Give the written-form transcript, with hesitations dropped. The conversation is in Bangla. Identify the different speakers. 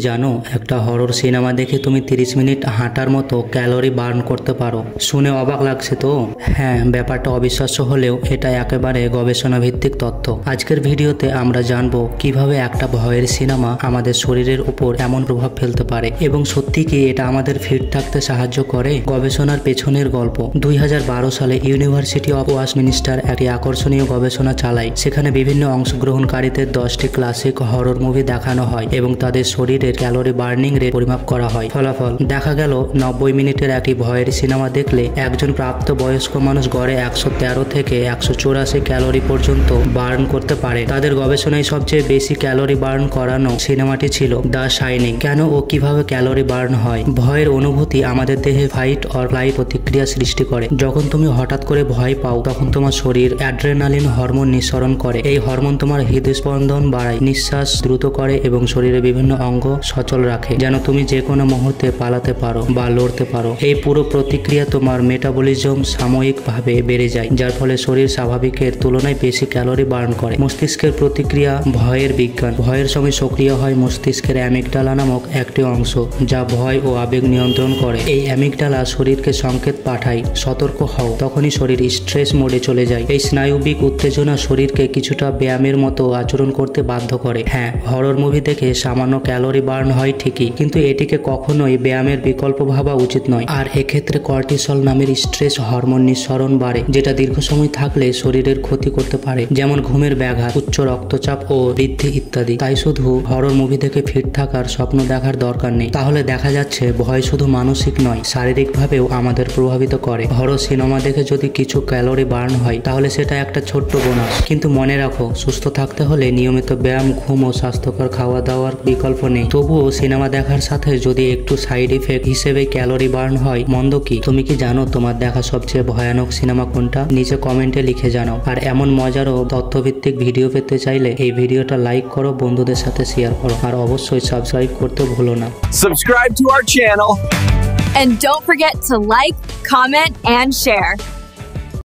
Speaker 1: জানো একটা হরর সিনেমা দেখে তুমি 30 মিনিট হাঁটার মতো ক্যালোরি বার্ন করতে পারো। শুনে অবাক লাগছে তো? হ্যাঁ, ব্যাপারটা অবিশ্বাস্য হলেও এটা একেবারে গবেষণা ভিত্তিক তথ্য। আজকের ভিডিওতে আমরা জানবো কিভাবে একটা ভয়ের সিনেমা আমাদের শরীরের উপর এমন প্রভাব ফেলতে পারে এবং সত্যি কি এটা আমাদের ফিট থাকতে সাহায্য করে। গবেষণার পেছনের গল্প। 2012 সালে ইউনিভার্সিটি অফ ওয়েস্টমিনিস্টার একটি আকর্ষণীয় গবেষণা চালায়। সেখানে বিভিন্ন অংশগ্রহণকারীদের 10টি ক্লাসিক হরর মুভি দেখানো হয় এবং তাদের শরীরে ক্যালোরি বার্নিং রেট পরিমাপ করা হয়। ফলাফল দেখা গেল 90 মিনিটের একটি ভয়ের সিনেমা দেখলে একজন প্রাপ্তবয়স্ক মানুষ গড়ে 113 থেকে 184 ক্যালোরি পর্যন্ত বার্ন করতে পারে। তাদের গবেষণায় সবচেয়ে বেশি ক্যালোরি বার্ন করানো সিনেমাটি ছিল দ্য শাইনিং। কেন ও কিভাবে ক্যালোরি বার্ন হয়? ভয়ের অনুভূতি আমাদের দেহে ফাইট অর ফ্লাইট প্রতিক্রিয়া সৃষ্টি করে। যখন তুমি হঠাৎ করে ভয় পাও তখন তোমার শরীর অ্যাড্রেনালিন হরমোন নিঃসরণ করে। এই হরমোন তোমার হৃদস্পন্দন বাড়ায়, নিঃশ্বাস দ্রুত করে এবং শরীরের বিভিন্ন অঙ্গ সচল রাখে, যেন তুমি যে কোনো মুহূর্তে পালাতে পারো বা লড়তে পারো। এই পুরো প্রতিক্রিয়া তোমার মেটাবলিজম সাময়িকভাবে বেড়ে যায়, যার ফলে শরীর স্বাভাবিকের তুলনায় বেশি ক্যালোরি বার্ন করে। মস্তিষ্কের প্রতিক্রিয়া। ভয়ের বিজ্ঞান। ভয়ের সময় সক্রিয় হয় মস্তিষ্কের অ্যামিগডালা নামক একটি অংশ, যা ভয় ও আবেগ নিয়ন্ত্রণ করে। এই অ্যামিগডালা শরীরকে সংকেত পাঠায়, সতর্ক হও। তখনই শরীর স্ট্রেস মোডে চলে যায়। এই স্নায়ুবিক উত্তেজনা শরীরকে কিছুটা ব্যায়ামের মতো আচরণ করতে বাধ্য করে। হ্যাঁ, হরর মুভি দেখে সামান্য ক্যালোরি বার্ন হয় ঠিকই, কিন্তু এটিকে কখনোই ব্যায়ামের বিকল্প ভাবা উচিত নয়। আর এক্ষেত্রে কর্টিসল নামের স্ট্রেস হরমোন নিঃসরণ বাড়ে, যেটা দীর্ঘ সময় থাকলে শরীরের ক্ষতি করতে পারে, যেমন ঘুমের ব্যাঘাত, উচ্চ রক্তচাপ ও বৃদ্ধি ইত্যাদি। তাই শুধু হরর মুভি দেখে ফিট থাকার স্বপ্ন দেখার দরকার নেই। তাহলে দেখা যাচ্ছে ভয় শুধু মানসিক নয়, শারীরিকভাবেও আমাদের প্রভাবিত করে। হরর সিনেমা দেখে যদি কিছু ক্যালোরি বার্ন হয় তাহলে সেটা একটা ছোট্ট বোনাস। কিন্তু মনে রাখো, সুস্থ থাকতে হলে নিয়মিত ব্যায়াম, ঘুম ও স্বাস্থ্যকর খাওয়া দাওয়ার বিকল্প নেই। তবুও সিনেমা দেখার সাথে যদি একটু সাইড ইফেক্ট হিসেবে ক্যালোরি বার্ন হয়, মন্দ কি? তুমি কি জানো তোমার দেখা সবচেয়ে ভয়ানক সিনেমা কোনটা? নিচে কমেন্টে লিখে জানাও। আর এমন মজার ও তথ্যভিত্তিক ভিডিও পেতে চাইলে এই ভিডিওটা লাইক করো, বন্ধুদের সাথে শেয়ার করো, আর অবশ্যই সাবস্ক্রাইব করতে ভুলো না।
Speaker 2: Subscribe to our channel.
Speaker 3: And don't forget to like, comment, and share.